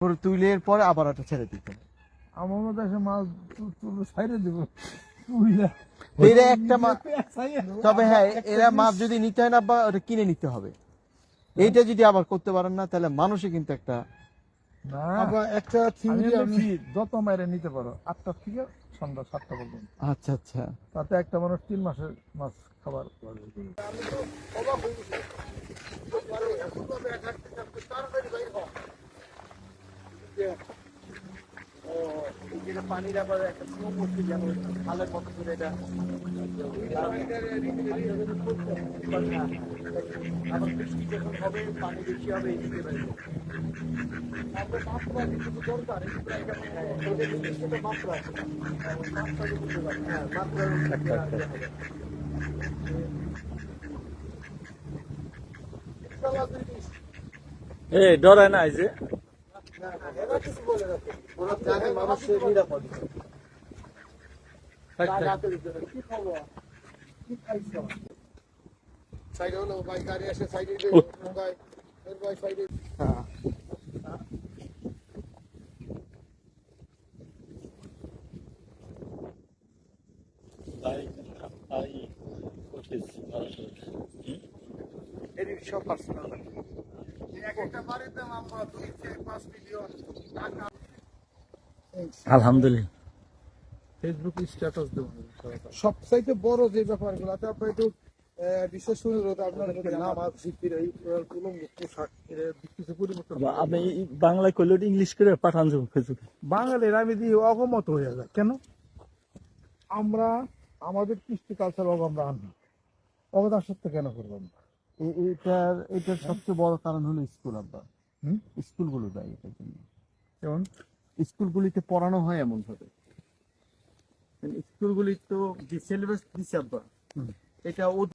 তুইলের পরে আবার একটা ছেড়ে দিতে আমার মতো এসে মাছ ছাইড়ে দিব এরা একটা তবে হ্যাঁ এরা মাছ যদি নিতে হয় না বা ওটা কিনে নিতে হবে। এইটা যদি আবার করতে পারেন না তাহলে মানুষই কিন্তু একটা একটা যত মাইরে নিতে পারো 8টা থেকে সন্ধ্যা 7টা পর্যন্ত। আচ্ছা আচ্ছা, তাতে একটা মানুষ 3 মাসের মাছ খাবার পানির আবার একটা স্লো করতে যেন ভালো মতো করে এটা আবার বৃষ্টি যখন হবে পানি বেশি হবে এদিকে বাইরে মাত্রা কিছু দরকার মাত্রা আছে ডরায় না এই যে ওরা জানে মানুষের নিরাপদ। সাইডে হলো ভাই গাড়ি আসে সাইডে সাইডে সব পার্সোনাল একটা বাড়িতে আমরা 2-5 মিলিয়ন টাকা। আলহামদুলিল্লাহ ফেসবুক স্ট্যাটাস দেব সবচাইতে বড় যে ব্যাপারগুলোতে আপনার একটু বিশেষ অনুরোধ আপনার নামাজ জিকির এই পোশাক কিছু পরিবর্তন। আমি বাংলায় কইলে ইংলিশ করে পাঠান যাব ফেসবুকে। বাঙালির আমি দিয়ে অগমত হয়ে যায় কেন? আমরা আমাদের কৃষ্টি কালচার আমরা আনি অবদান সত্য কেন করবেন না? এটার সবচেয়ে বড় কারণ হলো স্কুল আব্বা। স্কুলগুলো দেয় এটার জন্য। যেমন স্কুলগুলিতে পড়ানো হয় এমন ভাবে, স্কুলগুলি তো যে সিলেবাস দিচ্ছে আব্বা এটা